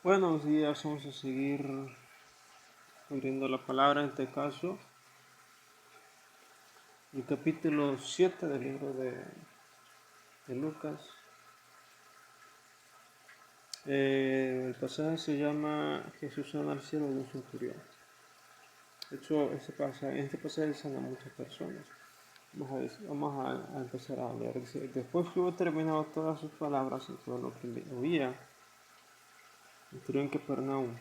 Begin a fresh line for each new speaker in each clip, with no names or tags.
Buenos días, vamos a seguir abriendo la palabra, en este caso, el capítulo 7 del libro de Lucas. El pasaje se llama Jesús sana al siervo de un centurión. De hecho, en este pasaje sana a muchas personas. Vamos a empezar a leer. Dice, después que hubo terminado todas sus palabras y todo lo que le oía, entró en Capernaum,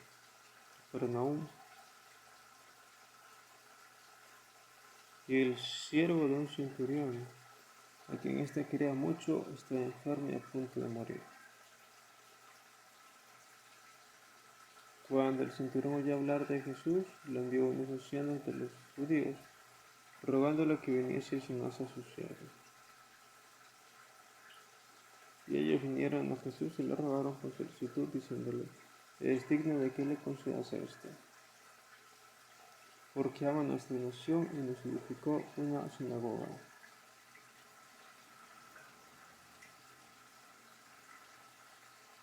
y el siervo de un centurión, a quien éste quería mucho, estaba enfermo y a punto de morir. Cuando el centurión oyó hablar de Jesús, le envió unos ancianos de los judíos, rogándole que viniese y sanase a su siervo. Y ellos vinieron a Jesús y le rogaron con solicitud, diciéndole, es digno de que le concedas esto, porque ama nuestra nación y nos edificó una sinagoga.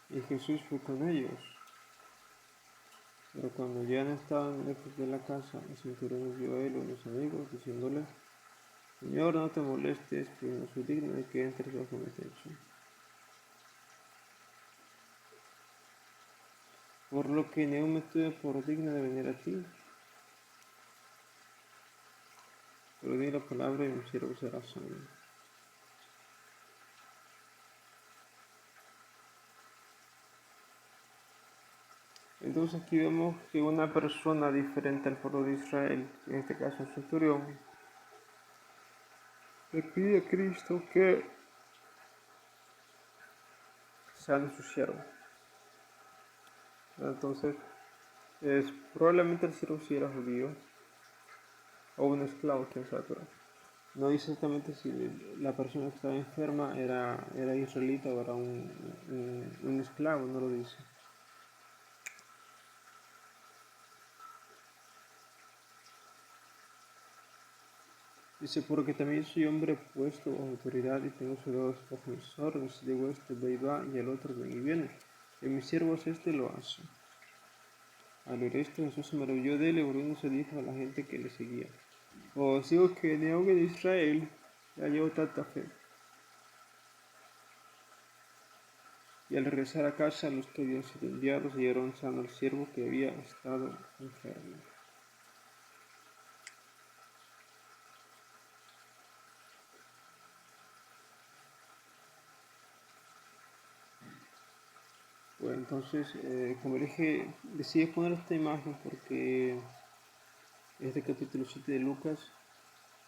Y Jesús fue con ellos. Pero cuando ya no estaban lejos de la casa, el centurión envió a él unos amigos, diciéndole, Señor, no te molestes, pues no soy digno de que entres bajo mi techo. Por lo que ni aun me tuve por digno de venir a ti, pero di la palabra y mi siervo será sano. Entonces aquí vemos que una persona diferente al pueblo de Israel, en este caso el centurión, le pide a Cristo que sane su siervo. Entonces, probablemente el siervo sí era judío o un esclavo, quién sabe, pero no dice exactamente si la persona que estaba enferma era israelita o era un esclavo, no lo dice. Dice, porque también soy hombre puesto bajo autoridad y tengo soldados bajo mis órdenes. Digo este, ve y va, y el otro ven y viene. Y mi siervo es este lo hace. Al oír esto, Jesús se maravilló de él y volviéndose dijo a la gente que le seguía, os digo que ni aun en Israel ya llevo tanta fe. Y al regresar a casa, los que habían sido enviados hallaron sano al siervo que había estado enfermo. Bueno, entonces, como dije, decidí poner esta imagen porque este capítulo 7 de Lucas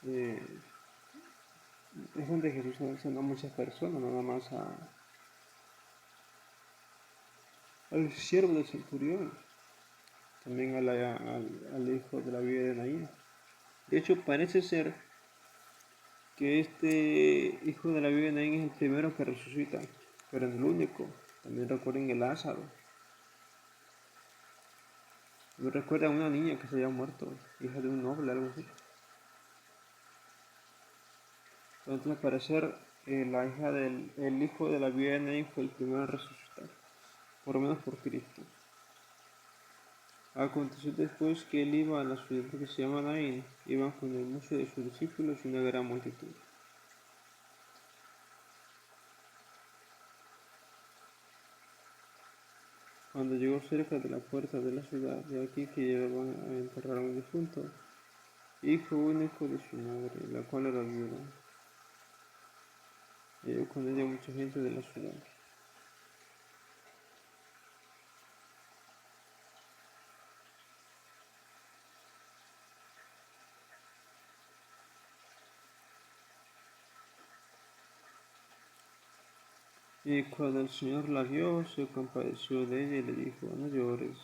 eh, es donde Jesús sanó a muchas personas, nada más al siervo del centurión, también al hijo de la viuda de Naín. De hecho, parece ser que este hijo de la viuda de Naín es el primero que resucita, pero no el único. También recuerden el Lázaro. Me recuerda a una niña que se había muerto, hija de un noble, algo así. Entonces, al parecer, el hijo de la viuda de Naín fue el primero a resucitar, por lo menos por Cristo. Aconteció después que él iba a la ciudad que se llama Naín, iban con él muchos de sus discípulos y una gran multitud. Cuando llegó cerca de la puerta de la ciudad, de aquí que llevaban a enterrar a un difunto, hijo único de su madre, la cual era viuda, y llegó con ella mucha gente de la ciudad. Y cuando el Señor la vio, se compadeció de ella y le dijo, no llores.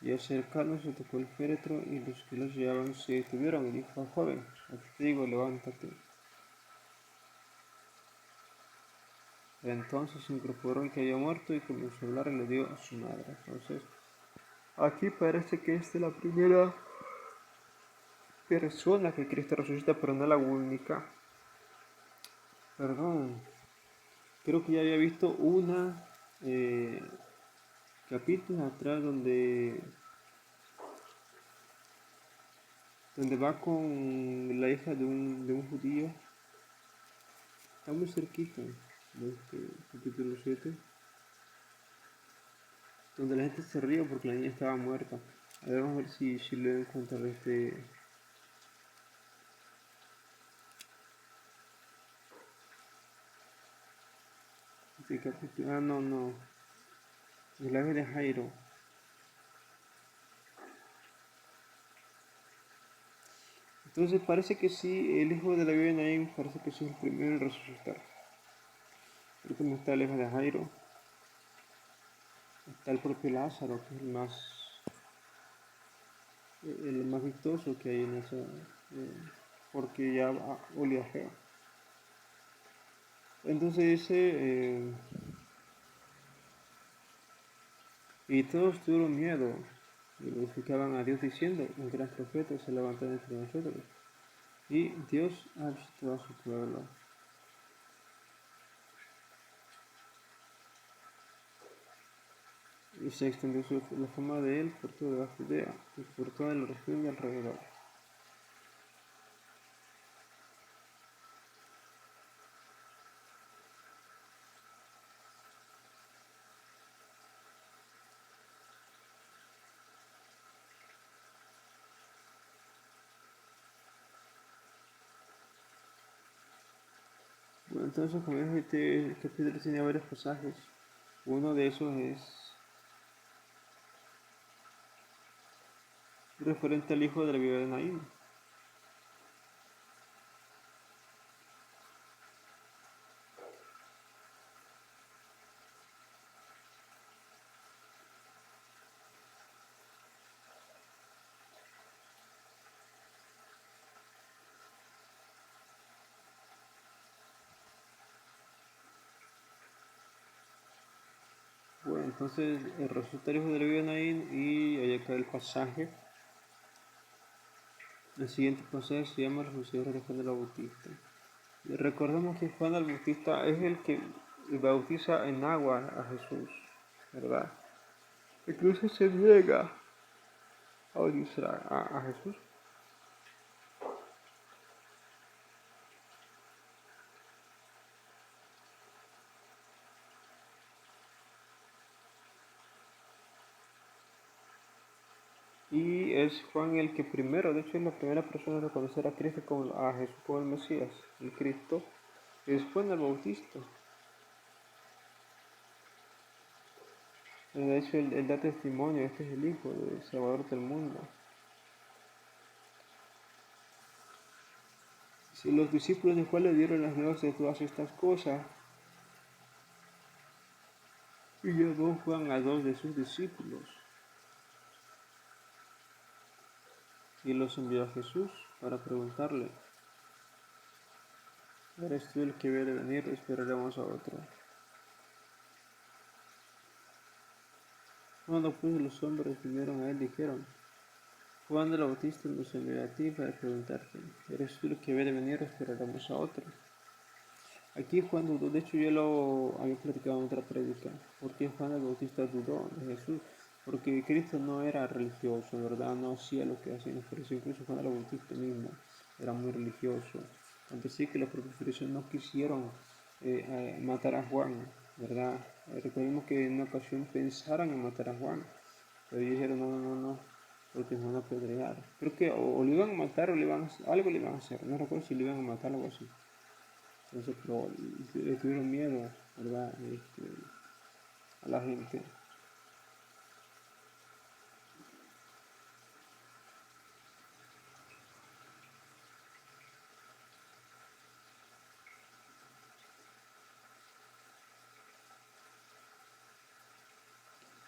Y acercándose tocó el féretro, y los que los llevaban se detuvieron, y dijo, joven, a ti te digo, levántate. Entonces se incorporó el que había muerto y comenzó a hablar y le dio a su madre. Entonces, aquí parece que esta es la primera persona que Cristo resucita, pero no la única. Perdón, creo que ya había visto una eh, capítulos atrás donde va con la hija de un judío. Está muy cerquita de este capítulo 7, donde la gente se ríe porque la niña estaba muerta. A ver, vamos a ver si lo encuentro este capítulo. Ah, no. El ave de Jairo. Entonces parece que sí, el hijo de la viuda de Naín parece que sí es el primero en resucitar. Porque no está el hijo de Jairo. Está el propio Lázaro, que es el más vistoso que hay en esa, porque ya olía feo. Entonces dice, y todos tuvieron miedo y glorificaban a Dios diciendo, un gran profeta se levantó entre nosotros y Dios ha visitado a su pueblo. Y se extendió la fama de él por toda la Judea y por toda la región de alrededor. Bueno, entonces como este capítulo tiene varios pasajes. Uno de esos es referente al hijo de la viuda de Naín. Bueno, entonces resulta el hijo de la viuda de Naín y hay acá el pasaje. El siguiente pasaje se llama los sucesores de Juan el Bautista. Y recordemos que Juan el Bautista es el que bautiza en agua a Jesús, ¿verdad? Incluso se niega a bautizar a Jesús. Y es Juan el que primero, de hecho es la primera persona en reconocer a Cristo como a Jesús como el Mesías. El Cristo es Juan el Bautista. De hecho él da testimonio, este es el Hijo del Salvador del mundo. Si los discípulos de Juan le dieron las nuevas de todas estas cosas, y llevó Juan a dos de sus discípulos, y los envió a Jesús para preguntarle, ¿eres tú el que debe de venir o esperaremos a otro? Cuando pues los hombres vinieron a él, dijeron, Juan el Bautista nos envió a ti para preguntarte, ¿eres tú el que debe de venir o esperaremos a otro? Aquí Juan dudó, de hecho yo lo había platicado en otra prédica, porque Juan el Bautista dudó de Jesús, porque Cristo no era religioso, ¿verdad? No hacía lo que hacían los fariseos, incluso Juan el Bautista mismo era muy religioso. Aunque sí que los propios fariseos no quisieron matar a Juan, ¿verdad? Recordemos que en una ocasión pensaron en matar a Juan, pero ellos dijeron no, porque nos van a apedrear. Creo que o le iban a matar o algo le iban a hacer, no recuerdo si le iban a matar o algo así. Entonces, pero le tuvieron miedo, ¿verdad? A la gente.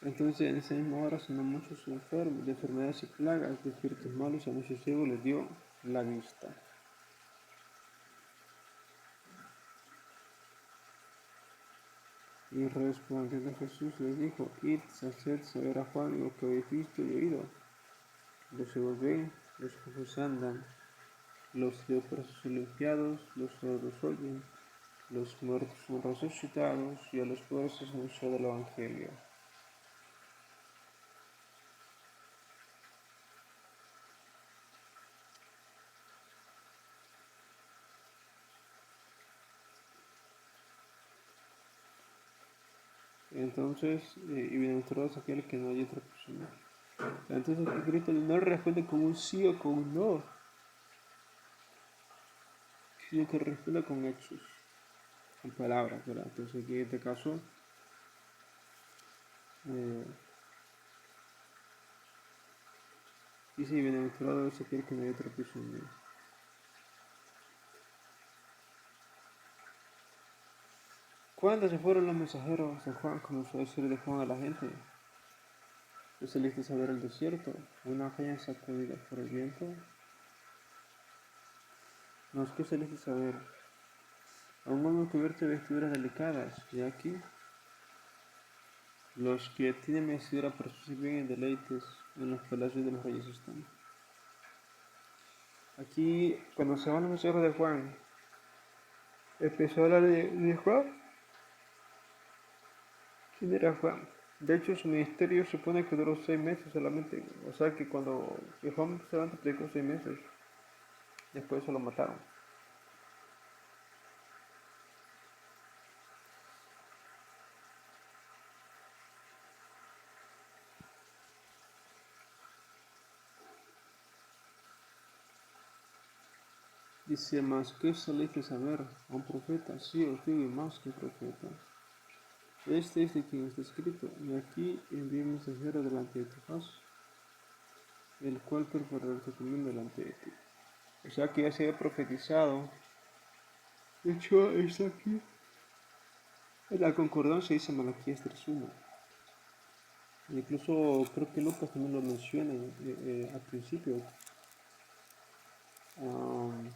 Entonces, en esa misma hora sanó muchos enfermos de enfermedades y plagas, de espíritus malos, a muchos ciegos les dio la vista. Y respondiendo Jesús les dijo, id, haced saber a Juan lo que habéis visto y oído. Los ciegos ven, los cojos andan, los leprosos son limpiados, los sordos oyen, los muertos son resucitados y a los pobres es anunciado el Evangelio. Entonces, y bienaventurado es aquel que no hay otra persona. Entonces aquí Cristo no responde con un sí o con un no, sino que responde con hechos, con palabras, ¿verdad? Entonces aquí en este caso, eh, dice, bienaventurado es aquel que no hay otra persona. Cuando se fueron los mensajeros de Juan, comenzó a decir de Juan a la gente, ¿tú saliste a ver el desierto? ¿Una caña sacudida por el viento? No es que saliste a ver a un hombre cubierto de vestiduras delicadas, y aquí los que tienen vestidura para sus bien en deleites en los palacios de los reyes están. Aquí, cuando se van los mensajeros de Juan, empezó a hablar de Juan. ¿Quién era Juan? De hecho, su ministerio se supone que duró 6 meses solamente. O sea que cuando Juan se levantó predicó 6 meses. Después se lo mataron. Dice, más que saliste a saber a un profeta, sí os digo, más que profeta. Este es de quien está escrito, y aquí envié un mensajero delante de tu faz, el cual preparará tu camino delante de ti. O sea que ya se había profetizado. De hecho, está aquí. En la concordancia dice Malaquías 3:1. Incluso creo que Lucas también lo menciona al principio. Um,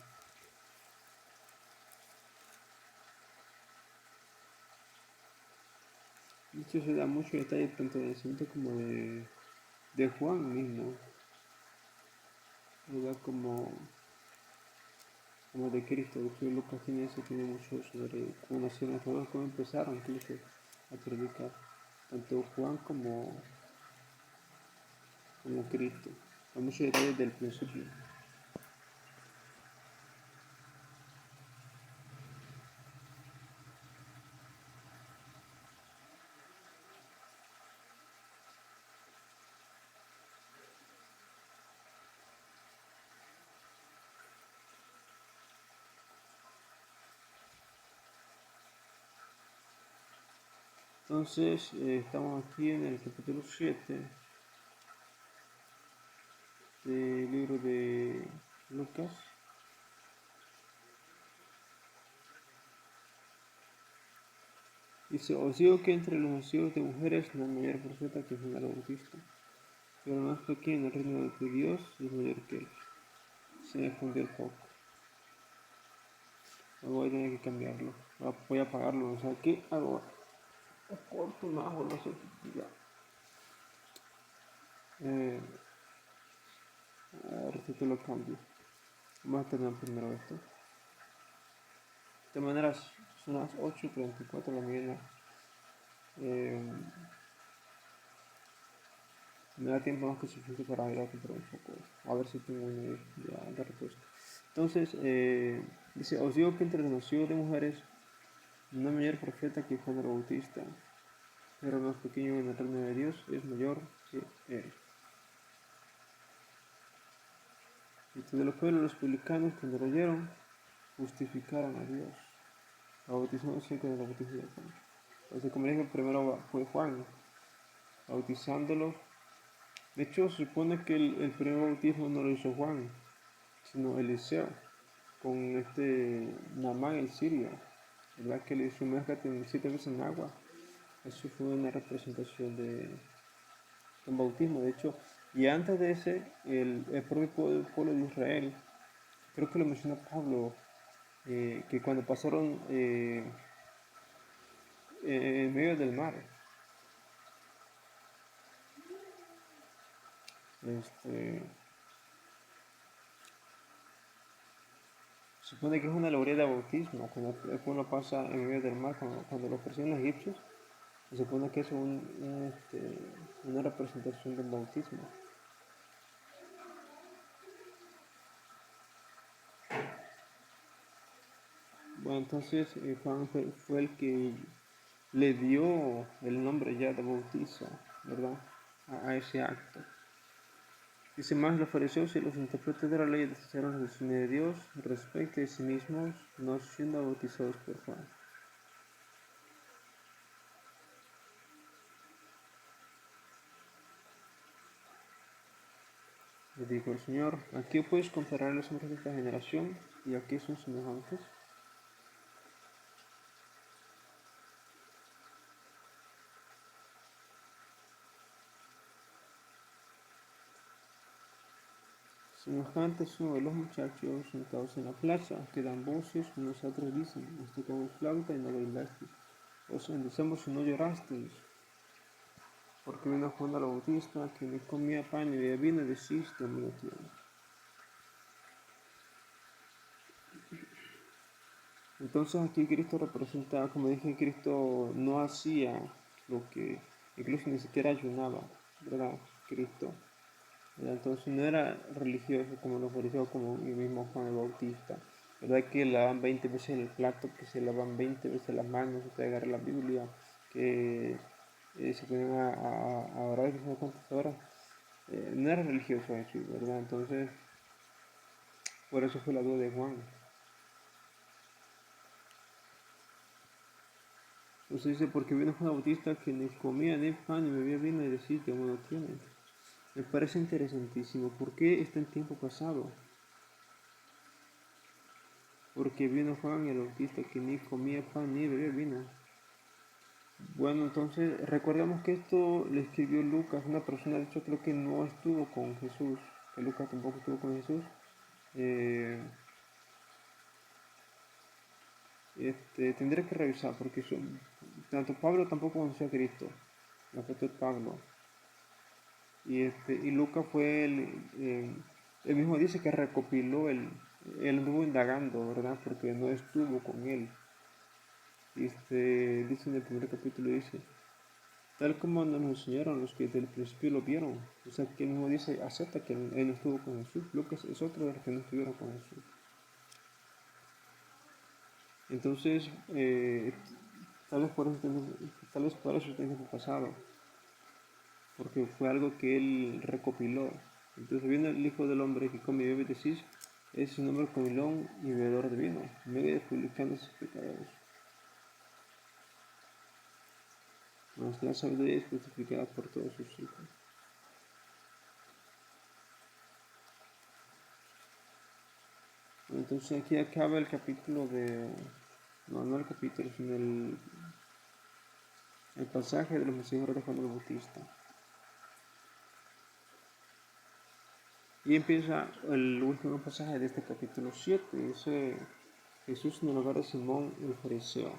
de hecho, se da mucho detalle tanto del nacimiento como de Juan mismo. ¿Verdad? Como de Cristo. De hecho, Lucas tiene mucho sobre cómo nacieron los juegos, cómo empezaron incluso a predicar. Tanto Juan como Cristo. Hay muchos detalles del principio. Entonces, estamos aquí en el capítulo 7 del libro de Lucas. Dice, os digo que entre los nacidos de mujeres no hay mayor profeta que Juan el Bautista, pero el más pequeño en el reino de Dios es mayor que él. Se me fundió el foco. Voy a tener que cambiarlo. Voy a apagarlo. O sea, ¿qué hago? Corto más o no sé. Ya. A ver si te lo cambio. Vamos a terminar primero esto. De maneras, son las 8:34 de la mañana. Me da tiempo más que suficiente para ir a comprar un poco. A ver si tengo una idea de respuesta. Entonces, dice, os digo que entre los nacidos de mujeres no hay mayor profeta que Juan el Bautista, pero el más pequeño en el reino de Dios es mayor que él. Y de los pueblos los publicanos cuando lo oyeron, justificaron a Dios, bautizándose con el bautismo de Juan. Entonces, como dije, primero fue Juan, bautizándolo. De hecho, se supone que el primer bautismo no lo hizo Juan, sino Eliseo, con este Naamán el sirio, ¿verdad? Que le hizo mezclate 7 veces en agua. Eso fue una representación de un bautismo, de hecho. Y antes de ese, el propio pueblo de Israel, creo que lo menciona Pablo, que cuando pasaron en medio del mar, este, Se supone que es una alegoría de bautismo, cuando uno pasa en medio del mar, cuando lo persiguen los egipcios, se supone que es una representación del bautismo. Bueno, entonces Juan fue el que le dio el nombre ya de bautizo, ¿verdad? A ese acto. Dice más, los fariseos y los intérpretes de la ley desecharon la doctrina de Dios respecto de sí mismos, no siendo bautizados por Juan. Le dijo el Señor, ¿a qué puedes comparar a los hombres de esta generación y a qué son semejantes? Semejantes son los muchachos sentados en la plaza, que dan voces, unos a otros dicen, nos tocamos flauta y no bailaste, os bendecemos y no llorasteis. Porque vino Juan el Bautista, que ni comía pan ni bebía vino, y decís, Dios tiene. Entonces aquí Cristo representa, como dije, Cristo no hacía lo que, incluso ni siquiera ayunaba, ¿verdad? Cristo. ¿Verdad? Entonces no era religioso como los fariseos, como el mismo Juan el Bautista. ¿Verdad? Que lavan 20 veces el plato, que se lavan 20 veces las manos, usted agarra la Biblia, que se ponen a orar, que no sé cuántas horas. No era religioso así, ¿verdad? Entonces, por eso fue la duda de Juan. Entonces dice, porque vino Juan Bautista que ni comía ni pan ni bebía vino y decís que uno tiene. Me parece interesantísimo. ¿Por qué está en tiempo pasado? Porque vino Juan el Bautista que ni comía pan ni bebía vino. Bueno, entonces recordemos que esto le escribió Lucas, una persona de hecho creo que no estuvo con Jesús, que Lucas tampoco estuvo con Jesús. Eh, Tendré que revisar porque tanto Pablo tampoco conoció a Cristo, el apóstol Pablo. Y Lucas fue él mismo dice que recopiló, él anduvo indagando, ¿verdad? Porque no estuvo con él. Dice en el primer capítulo, dice, tal como nos enseñaron los que desde el principio lo vieron. O sea, que él mismo dice, acepta que él no estuvo con Jesús. Lucas es otro de los que no estuvieron con Jesús. Entonces, tal vez por eso está en tiempo pasado, porque fue algo que él recopiló. Entonces viene el Hijo del Hombre que come y bebe, decís, es un hombre comilón y bebedor de vino, medio de publicanos y pecadores. Mas la sabiduría es justificada por todos sus hijos. Entonces aquí acaba el capítulo no el capítulo, sino el pasaje de los mensajeros de Juan el Bautista. Y empieza el último pasaje de este capítulo 7, dice Jesús en el hogar de Simón el fariseo.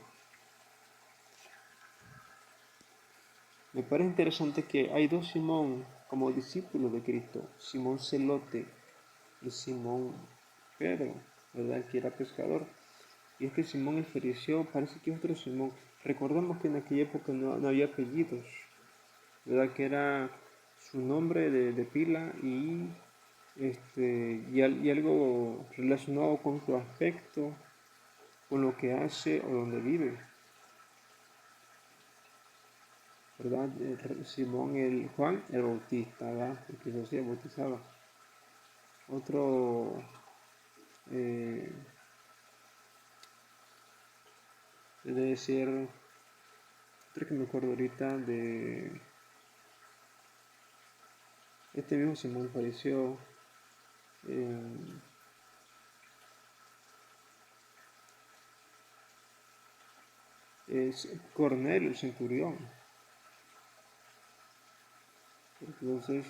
Me parece interesante que hay dos Simón como discípulos de Cristo, Simón Celote y Simón Pedro, ¿verdad? Que era pescador. Y es que Simón el fariseo parece que es otro Simón. Recordemos que en aquella época no había apellidos, ¿verdad? Que era su nombre de pila y algo relacionado con su aspecto, con lo que hace o donde vive, ¿verdad? Juan el Bautista, ¿verdad? Porque se hacía bautizaba. Otro, eh, debe ser, creo que me acuerdo ahorita de este mismo Simón apareció. Es Cornelio, el centurión. Entonces,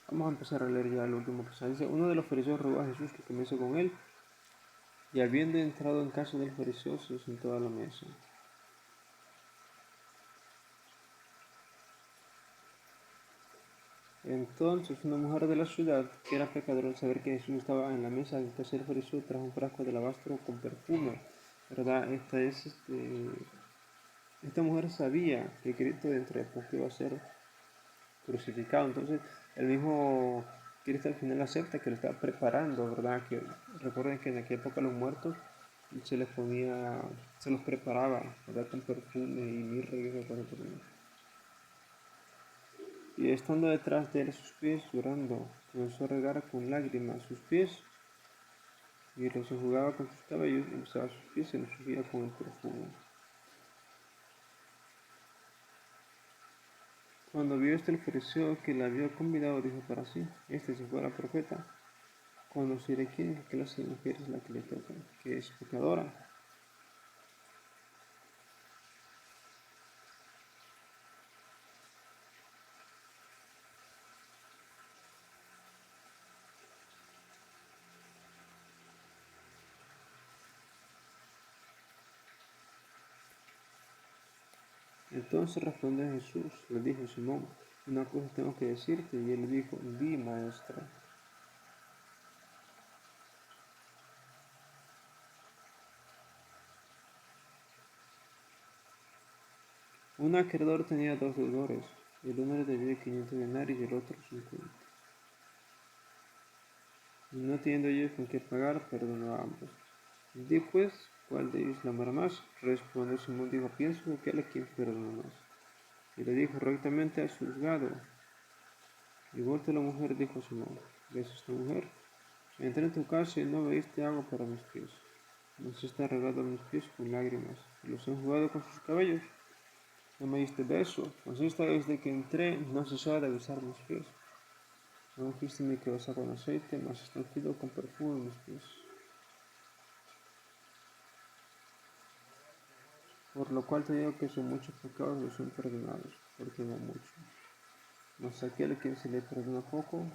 vamos a empezar a leer ya el último pasaje. Dice, uno de los fariseos rogó a Jesús que comiese con él, y habiendo entrado en casa del fariseo, se sentó a la mesa. Entonces una mujer de la ciudad, que era pecadora, al saber que Jesús estaba en la mesa del tercer fariseo, trajo un frasco de alabastro con perfume, ¿verdad? Esta mujer sabía que Cristo dentro de poco iba a ser crucificado, entonces el mismo Cristo al final acepta que lo está preparando, ¿verdad? Que recuerden que en aquella época los muertos se les ponía, se los preparaba, ¿verdad? Con perfume y mirra y eso para poner. Y estando detrás de él a sus pies, llorando, comenzó a regar con lágrimas sus pies y los enjugaba con sus cabellos y besaba sus pies y los ungía con el perfume. Cuando vio el fariseo que la había convidado, dijo para sí: Este, si fuera profeta, conoceré quién es la clase de mujer es la que le toca, que es pecadora. Entonces respondió Jesús, le dijo: Simón, una cosa tengo que decirte. Y él le dijo: Di, maestra. Un acreedor tenía dos deudores. El uno le debía 500 denarios y el otro 50. Y no teniendo ellos con qué pagar, perdonó a ambos. Di pues, ¿cuál de ellos la amará más? Respondió Simón, dijo: Pienso que aquel a quien perdonó más. Y le dijo: Rectamente has juzgado. Y vuelta la mujer, dijo a Simón: ¿Ves esta mujer? Entré en tu casa y no veiste agua para mis pies, mas está regado mis pies con lágrimas, y los he enjugado con sus cabellos. No me diste beso, mas esta desde que entré no cesaba de besar mis pies. No fuiste mi cabeza con aceite, mas está ungido con perfume mis pies. Por lo cual te digo que son muchos pecados los son perdonados, porque no mucho. Mas aquel a quien se le perdona poco,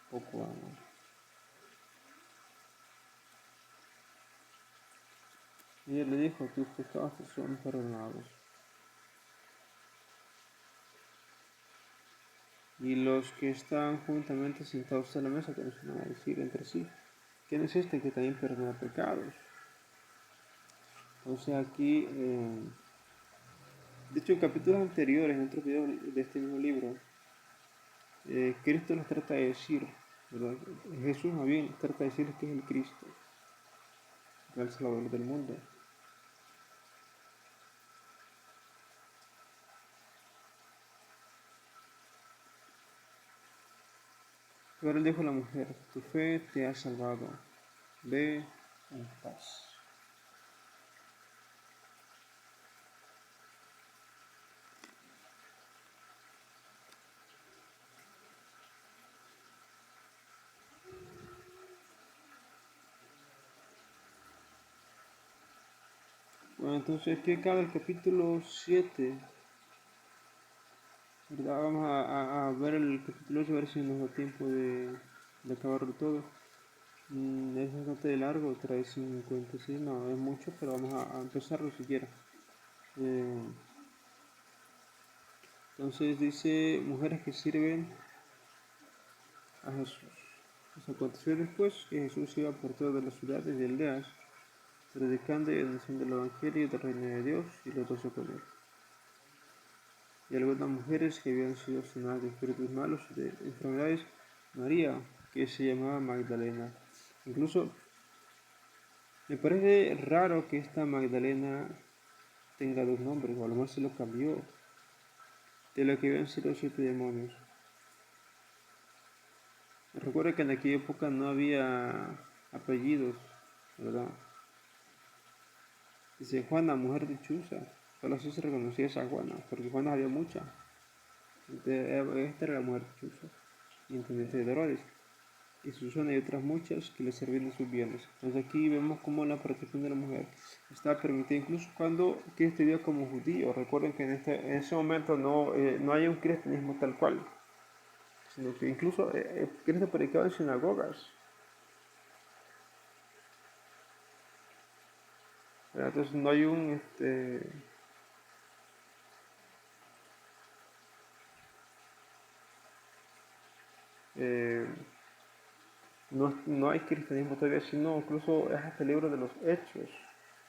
poco ama. Y él le dijo: Tus pecados te son perdonados. Y los que están juntamente sentados a la mesa comenzaron a decir entre sí: ¿Quién es este que también perdona pecados? O sea, aquí, de hecho, en capítulos anteriores, en otros videos de este mismo libro, Cristo les trata de decir, ¿verdad? Jesús más bien trata de decirles que es el Cristo, el Salvador del mundo. Pero él dijo a la mujer: Tu fe te ha salvado, ve en paz. Bueno, entonces aquí acaba el capítulo 7. ¿Verdad? Vamos a ver el capítulo 8, a ver si nos da tiempo de acabarlo todo. Es bastante largo, trae 56, no es mucho, pero vamos a empezarlo siquiera. Entonces dice: mujeres que sirven a Jesús. Pues aconteció después que Jesús iba por todas las ciudades y aldeas, predicando y anunciando el evangelio del reino de Dios, y los 12 con él. Y algunas mujeres que habían sido sanadas de espíritus malos y de enfermedades: María, que se llamaba Magdalena. Incluso me parece raro que esta Magdalena tenga dos nombres, o a lo mejor se lo cambió, de lo que habían sido 7 demonios. Recuerda que en aquella época no había apellidos, ¿verdad? Dice Juana, mujer de Chuza. Solo así se reconocía esa Juana, porque Juana había muchas. Esta era la mujer de Chuza, intendente de Herodes. Y Susana y otras muchas que le servían de sus bienes. Entonces aquí vemos cómo la protección de la mujer está permitida incluso cuando Cristo vivía como judío. Recuerden que en ese momento no hay un cristianismo tal cual, sino que incluso Cristo predicaba en sinagogas. Entonces no hay eh, no hay cristianismo todavía, sino incluso es hasta el libro de los Hechos.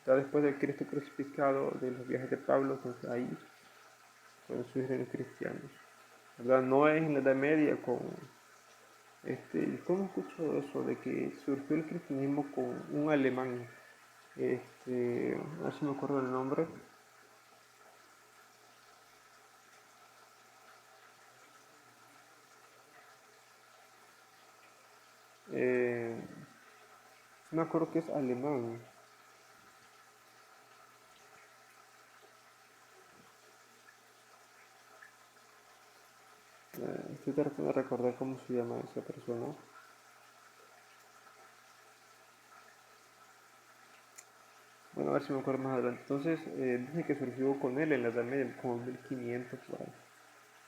Ya después del Cristo crucificado, de los viajes de Pablo, entonces ahí cuando surgen los cristianos. ¿Verdad? No es en la Edad Media con ¿cómo escucho eso de que surgió el cristianismo con un alemán? A ver si me acuerdo el nombre. Eh, sí me acuerdo que es alemán. Estoy tratando de recordar cómo se llama esa persona. Bueno, a ver si me acuerdo más adelante. Entonces, dice que surgió con él en la Edad Media, como 1500 por ahí.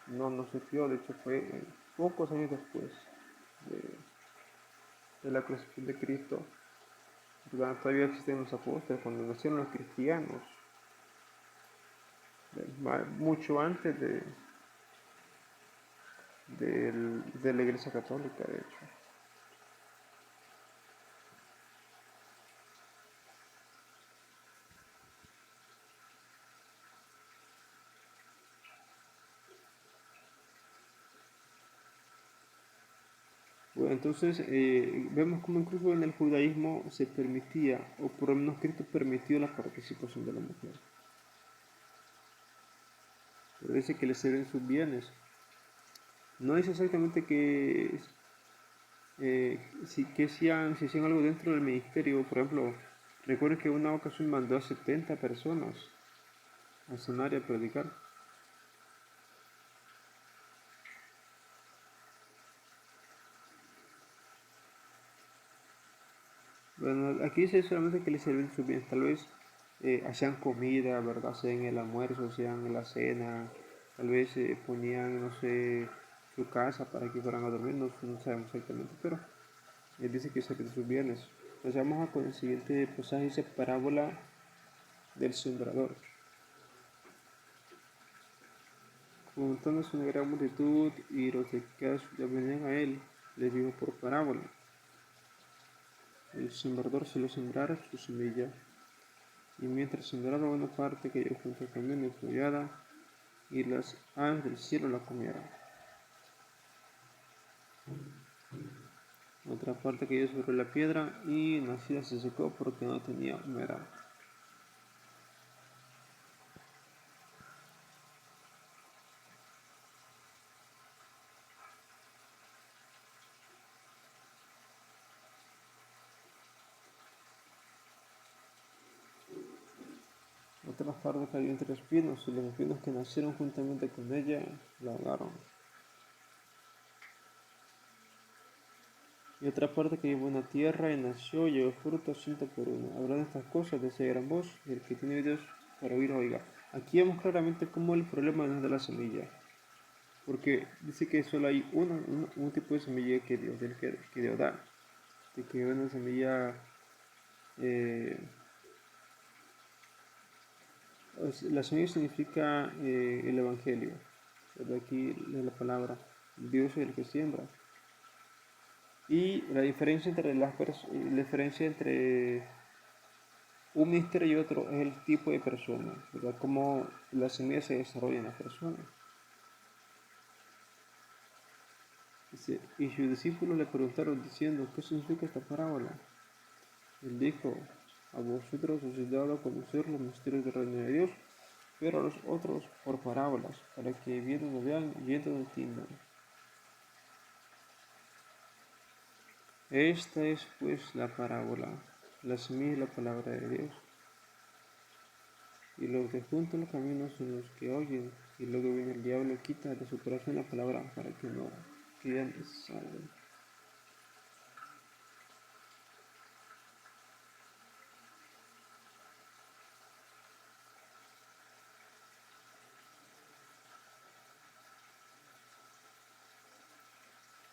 No, no surgió, de hecho fue pocos años después de, de la crucifixión de Cristo. ¿Verdad? Todavía existen los apóstoles, cuando nacieron los cristianos, mucho antes de la Iglesia Católica, de hecho. Bueno, entonces vemos como incluso en el judaísmo se permitía, o por lo menos Cristo permitió la participación de la mujer. Pero dice que le sirven sus bienes. No dice exactamente que, si hacían algo dentro del ministerio. Por ejemplo, recuerdo que una ocasión mandó a 70 personas a sanar y a predicar. Bueno, aquí dice solamente que le sirven sus bienes. Tal vez hacían comida, ¿verdad? Hacían el almuerzo, hacían la cena. Tal vez ponían, no sé, su casa para que fueran a dormir. No, no sabemos exactamente, pero él dice que sirven sus bienes. Entonces vamos a con el siguiente pasaje, dice parábola del sembrador. Juntándose una gran multitud y los de casa ya venían a él, les dijo por parábola. El sembrador se lo sembrara su semilla, y mientras sembraba una parte cayó junto al camino enfollada, y las aves del cielo la comieron. Otra parte cayó sobre la piedra, y nacida se secó porque no tenía humedad. Otra parte cayó entre espinos, y los espinos que nacieron juntamente con ella la ahogaron. Y otra parte que llevó una tierra y nació y llevó fruto ciento por uno. Hablando de estas cosas, decía gran voz, y el que tiene oídos para oír, oiga. Aquí vemos claramente cómo el problema no es de la semilla, porque dice que solo hay un tipo de semilla que Dios da, de que una semilla, eh, la semilla significa el Evangelio, de aquí la palabra, Dios es el que siembra. Y la diferencia entre un ministerio y otro es el tipo de persona, ¿verdad? Cómo la semilla se desarrolla en la persona. Dice, y sus discípulos le preguntaron diciendo, ¿qué significa esta parábola? Él dijo, a vosotros os he dado a conocer los misterios del reino de Dios, pero a los otros por parábolas, para que viendo no vean y viendo no entiendan. Esta es pues la parábola, la semilla y la palabra de Dios. Y los de junto al camino son los que oyen, y luego viene el diablo y quita de su corazón la palabra para que no queden salvos.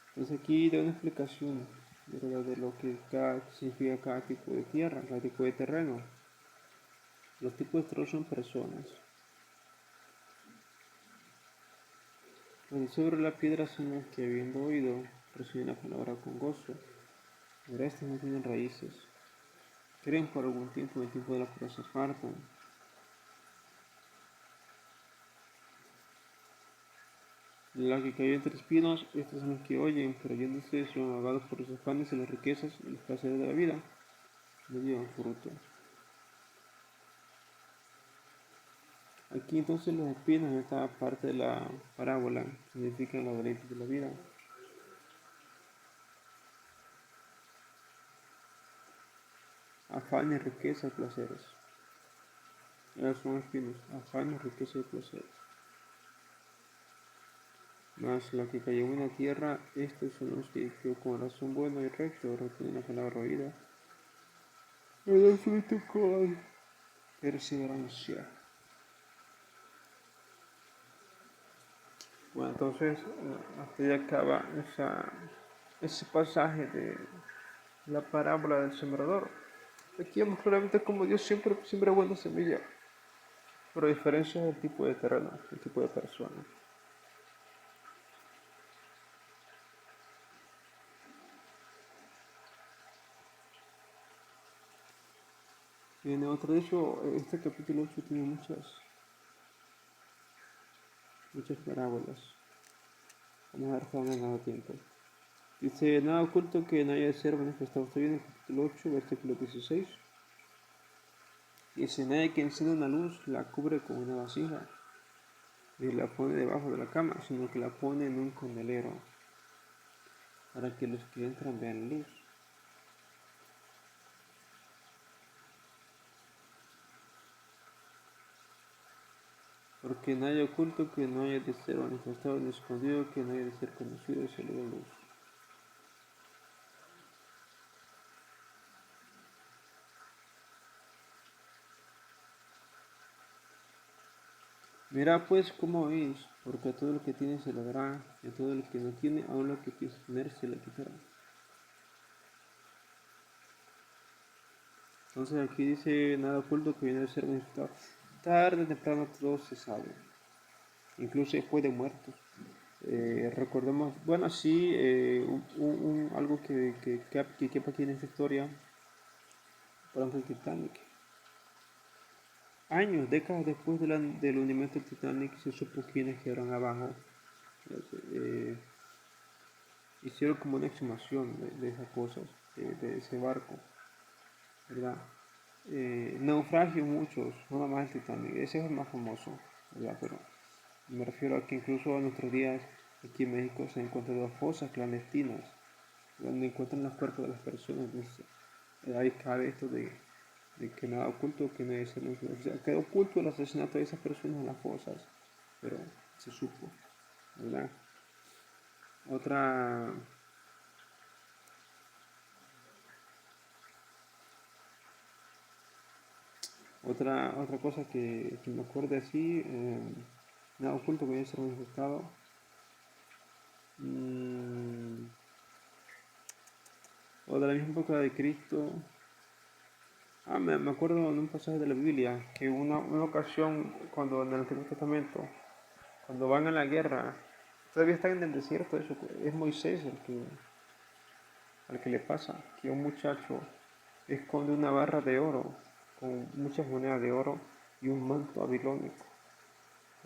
Entonces aquí da una explicación, ¿verdad?, de lo que significa cada tipo de tierra, cada tipo de terreno. Los tipos de terreno son personas. Los sobre la piedra son los que habiendo oído reciben la palabra con gozo, pero estas no tienen raíces. Creen por algún tiempo, y el tiempo de la prueba se apartan. La que cayó entre espinos, estos son los que oyen, pero yéndose son ahogados por los afanes y las riquezas y los placeres de la vida. No llevan fruto. Aquí entonces los espinos en esta parte de la parábola significan los deleites de la vida. Afanes, riqueza y placeres. Esos son espinos, afanes, riqueza y placeres. Mas la que cayó en la tierra, estos son los que con corazón bueno y recto retienen la palabra oída. Y dan fruto con perseverancia. Bueno, entonces hasta ahí acaba ese pasaje de la parábola del sembrador. Aquí vemos claramente como Dios siempre siembra buena semilla, pero diferencia del tipo de terreno, el tipo de persona. Viene otro, de hecho, este capítulo 8 tiene muchas parábolas. Vamos a ver si no nada tiempo. Dice, nada oculto que no haya de ser manifestado. Estoy en el capítulo 8, versículo 16. Dice, nadie que enciende una luz la cubre con una vasija y la pone debajo de la cama, sino que la pone en un candelero para que los que entran vean la luz. Porque no hay oculto que no haya de ser manifestado, ni escondido que no haya de ser conocido, solo la luz. Mirad pues cómo veis, porque a todo lo que tiene se le dará, y a todo lo que no tiene, aún lo que piensa tener se le quitará. Entonces aquí dice nada oculto que viene a ser manifestado. Tarde o temprano todo se sabe, incluso después de muertos. Recordemos, bueno, sí, algo que quepa aquí en esta historia, por ejemplo, el Titanic. Años, décadas después del hundimiento del Titanic, se supo quiénes quedaron abajo. Eh, Hicieron como una exhumación de esas cosas, de ese barco, ¿verdad? Naufragio muchos, no nada más el Titanic, ese es el más famoso, ¿verdad? Pero me refiero a que incluso en nuestros días aquí en México se encuentran las fosas clandestinas, donde encuentran los cuerpos de las personas. Entonces, ahí cabe esto de que nada oculto, que no es el, o sea, quedó oculto el asesinato de esas personas en las fosas, pero se supo, ¿verdad? Otra, otra cosa que me acuerdo así, nada oculto que haya ser manifestado. O de la misma época de Cristo. Me acuerdo en un pasaje de la Biblia que una ocasión, cuando en el Antiguo Testamento, cuando van a la guerra, todavía están en el desierto, eso es Moisés al que le pasa, que un muchacho esconde una barra de oro con muchas monedas de oro y un manto babilónico,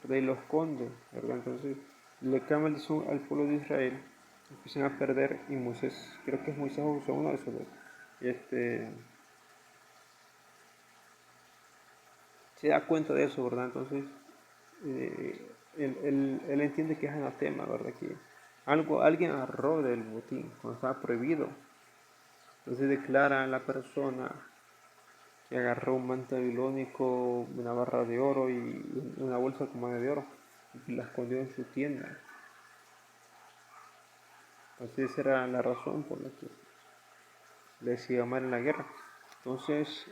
¿verdad? Y lo esconde, ¿verdad? Entonces le cae maldición al pueblo de Israel, empiezan a perder y Moisés, creo que es Moisés o uno de esos dos, se da cuenta de eso, ¿verdad? Entonces él entiende que es anatema, ¿verdad? Que alguien agarró del botín cuando estaba prohibido. Entonces declara a la persona que agarró un manto babilónico, una barra de oro y una bolsa con moneda de oro y la escondió en su tienda. Entonces esa era la razón por la que le decía mal en la guerra. Entonces,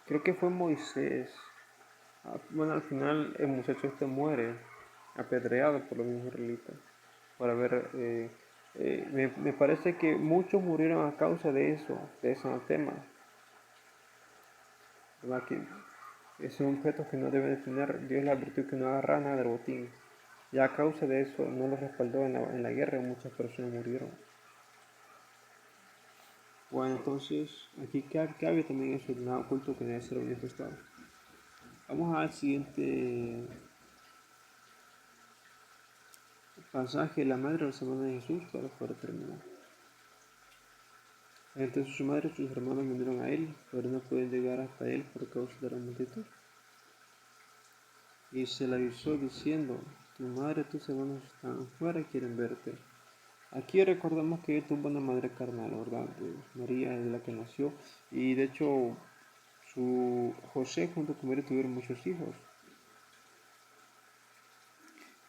creo que fue Moisés. Bueno, al final el muchacho este muere apedreado por los mismos israelitas. Por haber, me parece que muchos murieron a causa de eso, de ese anatema. ¿Verdad? Son objetos que no deben de tener. Dios le advirtió que no agarra nada del botín. Y a causa de eso no los respaldó en la guerra y muchas personas murieron. Bueno, entonces aquí cabe también eso, el nada oculto que debe ser manifestado. Vamos al siguiente pasaje, la madre de los hermanos de Jesús, para poder terminar. Entonces su madre y sus hermanos vinieron a él, pero no pueden llegar hasta él por causa de la multitud. Y se le avisó diciendo, tu madre y tus hermanos están fuera y quieren verte. Aquí recordamos que ella tuvo una madre carnal, ¿verdad? María es la que nació. Y de hecho, José junto con María tuvieron muchos hijos.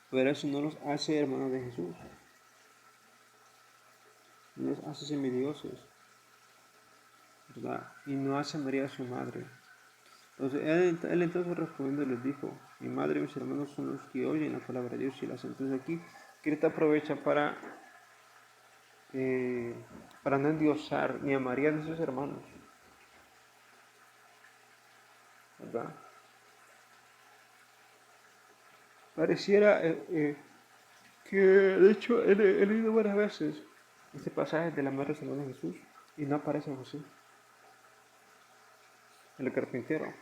Pero eso no los hace hermanos de Jesús. No los hace semidioses, ¿verdad? Y no hace a María su madre. Entonces, él entonces respondiendo les dijo, mi madre y mis hermanos son los que oyen la palabra de Dios y la hacen. Entonces aquí Cristo aprovecha para no endiosar ni a María ni a sus hermanos, ¿verdad? Pareciera que, de hecho, he leído varias veces este pasaje de la madre de hermanos de Jesús y no aparece José, el carpintero,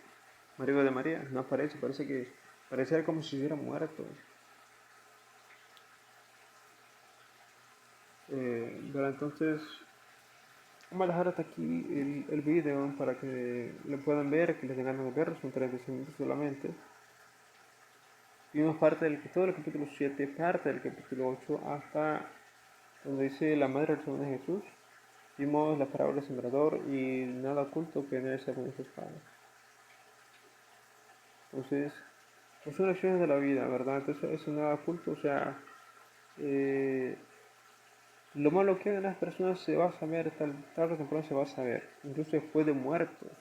marido de María, no aparece, pareciera como si hubiera muerto. Pero entonces, vamos a dejar hasta aquí el video para que lo puedan ver, que les den ganas de verlo, son 30 minutos solamente. Vimos parte todo el capítulo 7, parte del capítulo 8, hasta donde dice la madre del Señor de Jesús. Vimos la parábola del sembrador y nada oculto que no debe ser manifestado. Entonces, pues son lecciones de la vida, ¿verdad? Entonces, eso nada oculto, o sea, eh, lo malo que hagan las personas se va a saber, tarde o temprano se va a saber, incluso después de muertos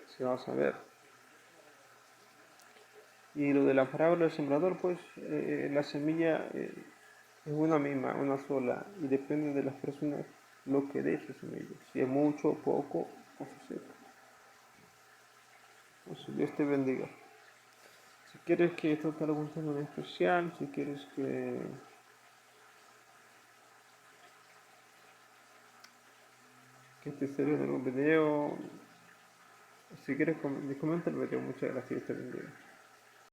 se va a saber. Y lo de la parábola del sembrador, pues la semilla es una misma, una sola, y depende de las personas lo que dé esa semilla, si es mucho o poco, o se seca. Entonces, Dios te bendiga. Si quieres que toque algún tema en especial, si quieres que te saliera en algún video, si quieres comenta el video. Muchas gracias, te bendiga.